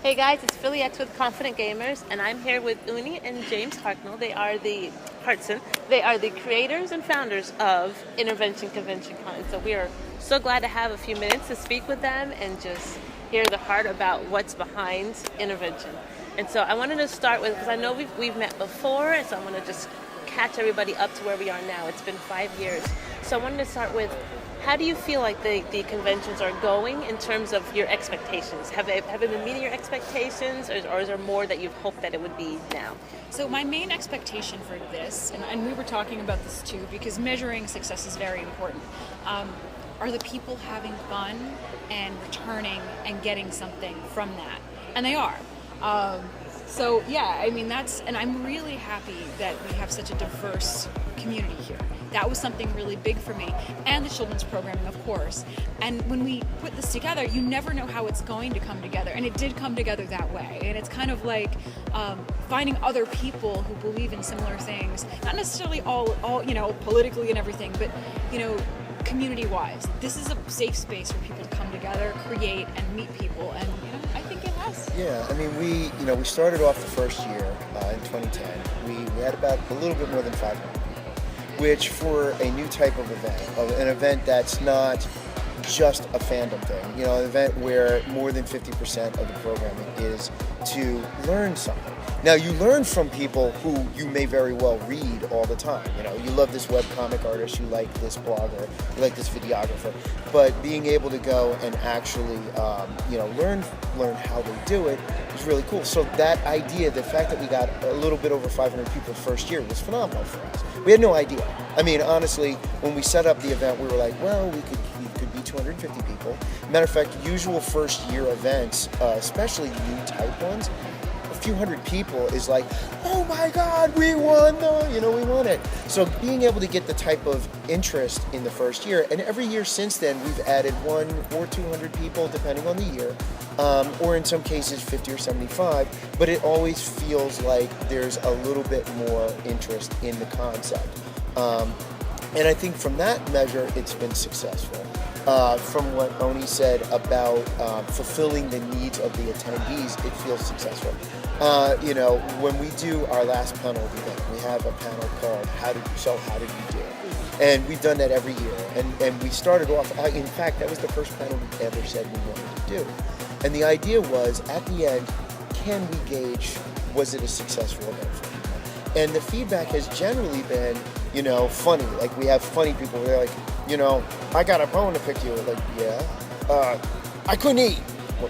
Hey guys, it's Philly X with Confident Gamers, and I'm here with Uni and James Hartnell. Hartson. They are the creators and founders of Intervention Convention Con. And so we are so glad to have a few minutes to speak with them and just hear the heart about what's behind Intervention. And so I wanted to start with, because I know we've met before, and so I want to just catch everybody up to where we are now. It's been 5 years. So I wanted to start with, how do you feel like the conventions are going in terms of your expectations? Have they been meeting your expectations, or is there more that you've hoped that it would be now? So my main expectation for this, and we were talking about this too, because measuring success is very important, are the people having fun and returning and getting something from that? And they are. So yeah, I mean and I'm really happy that we have such a diverse community here. That was something really big for me, and the children's programming, of course. And when we put this together, you never know how it's going to come together, and it did come together that way. And it's kind of like finding other people who believe in similar things, not necessarily all politically and everything, but community-wise. This is a safe space for people to come together, create, and meet people, and I think it has. Yeah, I mean, we started off the first year in 2010. We had about a little bit more than 500 people, which for a new type of event, an event that's not just a fandom thing, an event where more than 50% of the programming is to learn something. Now, you learn from people who you may very well read all the time. You love this webcomic artist, you like this blogger, you like this videographer, but being able to go and actually, learn how they do it is really cool. So that idea, the fact that we got a little bit over 500 people the first year was phenomenal for us. We had no idea. I mean, honestly, when we set up the event, we were like, well, we could be 250 people. Matter of fact, usual first year events, especially new type ones, a few hundred people is like, oh my God, we won we won it. So being able to get the type of interest in the first year, and every year since then, we've added 100 or 200 people, depending on the year, or in some cases 50 or 75, but it always feels like there's a little bit more interest in the concept. And I think from that measure, it's been successful. From what Oni said about fulfilling the needs of the attendees, it feels successful. When we do our last panel event, we have a panel called How Did You Do It? And we've done that every year. And we started off, in fact, that was the first panel we ever said we wanted to do. And the idea was, at the end, can we gauge, was it a successful event for people? And the feedback has generally been, funny. Like, we have funny people. They're like, I got a bone to pick you. Like, yeah. I couldn't eat. What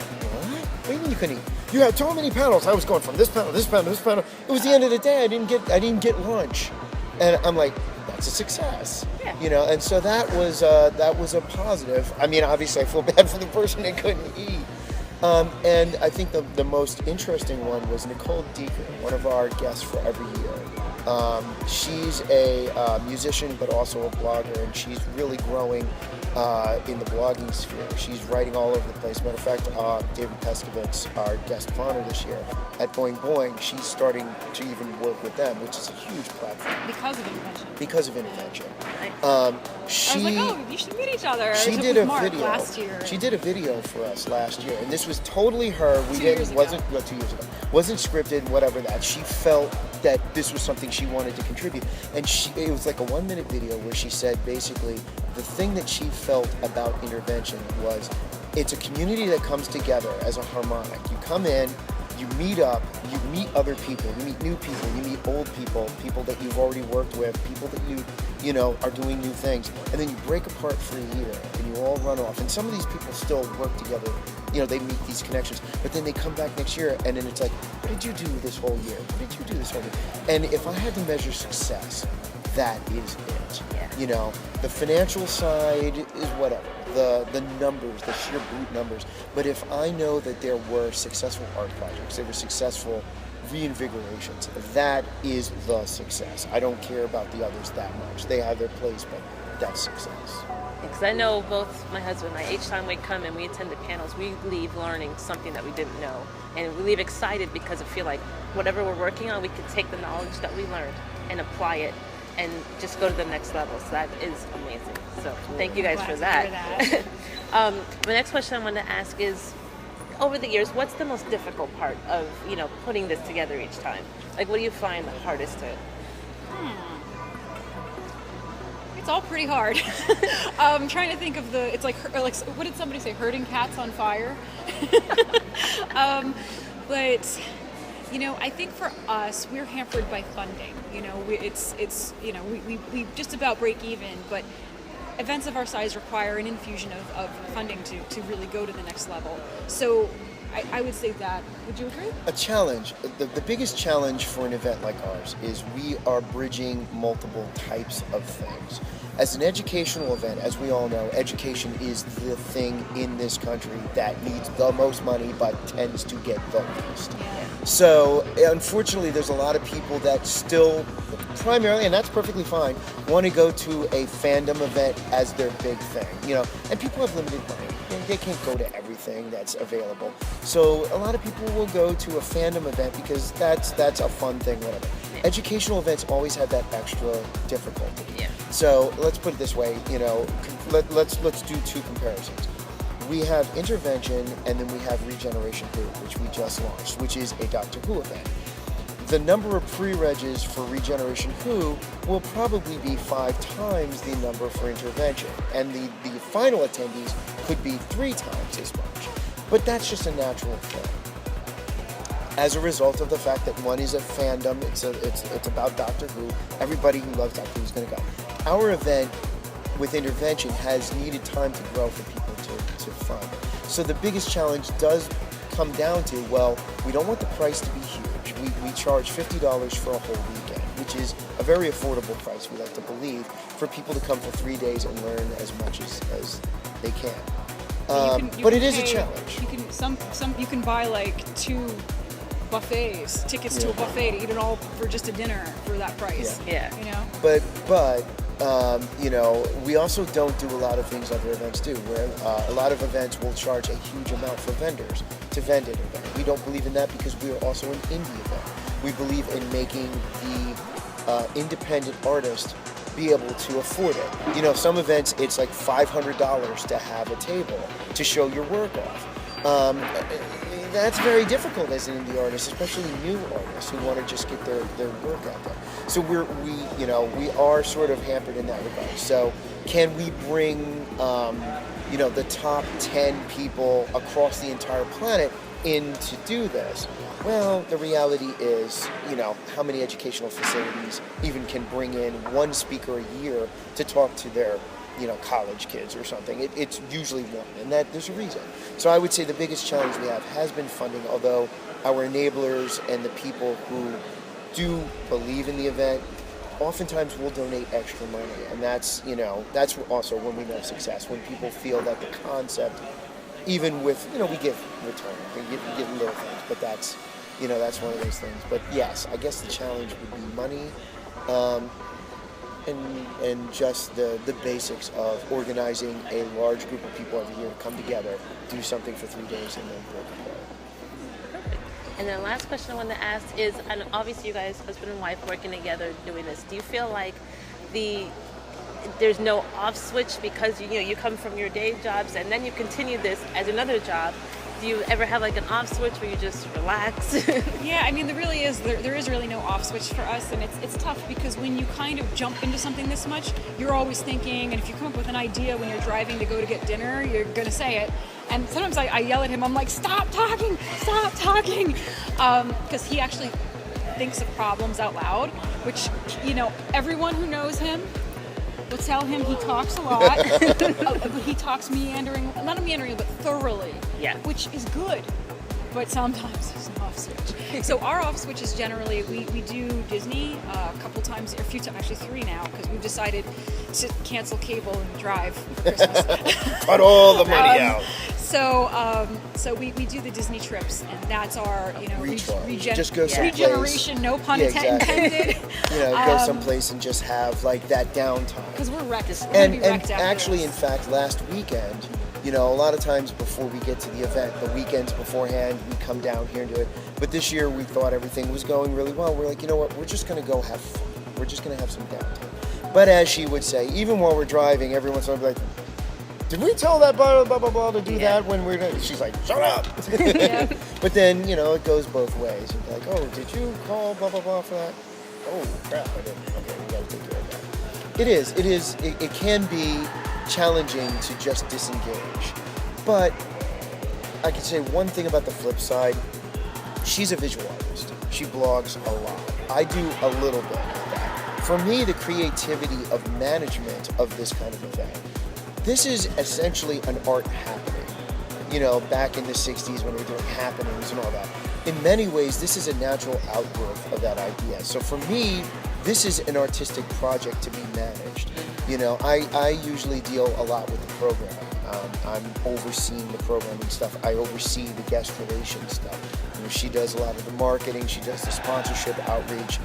do you mean you couldn't eat? You had so many panels. I was going from this panel, this panel, this panel. It was the end of the day. I didn't get lunch. And I'm like, that's a success. Yeah. And so that was a positive. I mean, obviously I feel bad for the person that couldn't eat. And I think the most interesting one was Nicole Deaker, one of our guests for every year. She's a musician, but also a blogger, and she's really growing in the blogging sphere. She's writing all over the place. Matter of fact, David Peskovitz, our guest of honor this year at Boing Boing, she's starting to even work with them, which is a huge platform. Because of Intervention. I was like, oh, you should meet each other. She It did was a Mark video. last year. She did a video for us last year, and this was totally her. 2 years ago. 2 years ago. Wasn't scripted, whatever that. She felt that this was something she wanted to contribute, and it was like a 1-minute video where she said basically the thing that she felt about Intervention was it's a community that comes together as a harmonic. You come in, you meet up, you meet other people, you meet new people, you meet old people, people that you've already worked with, people that you are doing new things, and then you break apart for a year and you all run off. And some of these people still work together, they meet these connections, but then they come back next year and then it's like, what did you do this whole year? What did you do this whole year? And if I had to measure success, that is it. Yeah. The financial side is whatever, the numbers, the sheer brute numbers. But if I know that there were successful art projects, there were successful reinvigorations, that is the success. I don't care about the others that much. They have their place, but that's success. Because I know both my husband and I, each time we come and we attend the panels, we leave learning something that we didn't know. And we leave excited because I feel like whatever we're working on, we can take the knowledge that we learned and apply it and just go to the next level. So that is amazing. So thank you guys for that. Glad to hear that. The next question I want to ask is, over the years, what's the most difficult part of, putting this together each time? Like, what do you find the hardest to? It's all pretty hard. I'm trying to think of it's like what did somebody say? Herding cats on fire. But I think for us, we're hampered by funding. We just about break even, but events of our size require an infusion of funding to really go to the next level. So I would say that. Would you agree? A challenge. The biggest challenge for an event like ours is we are bridging multiple types of things. As an educational event, as we all know, education is the thing in this country that needs the most money but tends to get the least. Yeah. So, unfortunately, there's a lot of people that still, primarily, and that's perfectly fine, want to go to a fandom event as their big thing. And people have limited money. They can't go to everything that's available. So a lot of people will go to a fandom event because that's a fun thing, whatever. Yeah. Educational events always have that extra difficulty. Yeah. So let's put it this way, let's do two comparisons. We have Intervention and then we have Regeneration Who, which we just launched, which is a Doctor Who event. The number of pre-regs for Regeneration Who will probably be 5 times the number for Intervention, and the final attendees could be 3 times as much. But that's just a natural thing. As a result of the fact that one is a fandom, it's about Doctor Who. Everybody who loves Doctor Who is going to go. Our event with Intervention has needed time to grow for people to fund. So the biggest challenge does come down to, we don't want the price to be huge. We charge $50 for a whole weekend, which is a very affordable price, we like to believe, for people to come for 3 days and learn as much as they can. But it is a challenge. You can buy like 2 buffets, tickets to a buffet to eat it all for just a dinner for that price. Yeah. But we also don't do a lot of things other events do, where a lot of events will charge a huge amount for vendors to vend an event. We don't believe in that because we are also an indie event. We believe in making the independent artist be able to afford it. Some events it's like $500 to have a table to show your work off. That's very difficult as an indie artist, especially new artists who want to just get their work out there. So we are sort of hampered in that regard. So can we bring the top 10 people across the entire planet in to do this? Well, the reality is, how many educational facilities even can bring in one speaker a year to talk to their college kids or something. It's usually one, and that there's a reason. So I would say the biggest challenge we have has been funding, although our enablers and the people who do believe in the event oftentimes will donate extra money, and that's also when we know success, when people feel that the concept, even with, we give return, we give little things, but that's one of those things. But yes, I guess the challenge would be money, and just the basics of organizing a large group of people every year to come together, do something for 3 days, and then work apart. Perfect. And then the last question I wanted to ask is, and obviously you guys, husband and wife, working together doing this, do you feel like there's no off switch because you come from your day jobs and then you continue this as another job? Do you ever have like an off switch where you just relax? Yeah, there is really no off switch for us, and it's tough because when you kind of jump into something this much, you're always thinking, and if you come up with an idea when you're driving to go to get dinner, you're going to say it. And sometimes I yell at him, I'm like, stop talking, because he actually thinks of problems out loud, which, everyone who knows him will tell him he talks a lot, but he talks not meandering, but thoroughly, which is good, but sometimes there's an off switch. So our off switch is generally, we do Disney a couple times, or a few times, actually 3 now, because we've decided to cancel cable and drive for Christmas. Cut all the money out. So we do the Disney trips, and that's our just go someplace. Regeneration, no pun intended. Go someplace and just have like that downtime. Because we're wrecked. And actually, in fact, last weekend, a lot of times before we get to the event, the weekends beforehand, we come down here and do it. But this year, we thought everything was going really well. We're like, you know what? We're just going to go have fun. We're just going to have some downtime. But as she would say, even while we're driving, every once in a while, like, did we tell that blah blah blah blah to do Yeah. that when we're gonna? She's like, shut up. Yeah. But then, it goes both ways. You're like, oh, did you call blah blah blah for that? Oh crap, I didn't. Okay, we gotta take care of that. It can be challenging to just disengage. But I can say one thing about the flip side. She's a visual artist. She blogs a lot. I do a little bit of that. For me, the creativity of management of this kind of event, this is essentially an art happening. Back in the 60s when we were doing happenings and all that. In many ways, this is a natural outgrowth of that idea. So for me, this is an artistic project to be managed. I usually deal a lot with the program. I'm overseeing the programming stuff. I oversee the guest relations stuff. She does a lot of the marketing. She does the sponsorship outreach.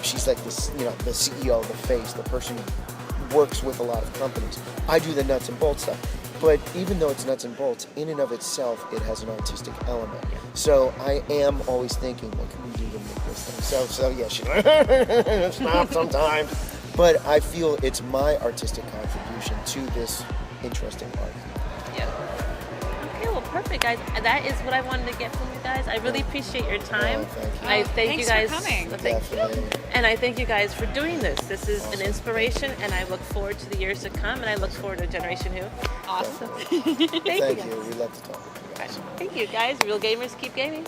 She's like this, the CEO, the face, the person who works with a lot of companies. I do the nuts and bolts stuff. But even though it's nuts and bolts, in and of itself, it has an artistic element. So I am always thinking, what can we do to make this thing? So yeah, she stop sometimes. But I feel it's my artistic contribution to this interesting art. Yeah. Okay, well, perfect, guys. That is what I wanted to get from you guys. I really appreciate your time. Oh, thank you. I thank you guys Thanks for coming. Well, thank you. Definitely. And I thank you guys for doing this. This is an inspiration, and I look forward to the years to come, and I look forward to Generation Who. Awesome. Thank Thank you. you. We love to talk with you guys. Thank you, guys. Real gamers keep gaming.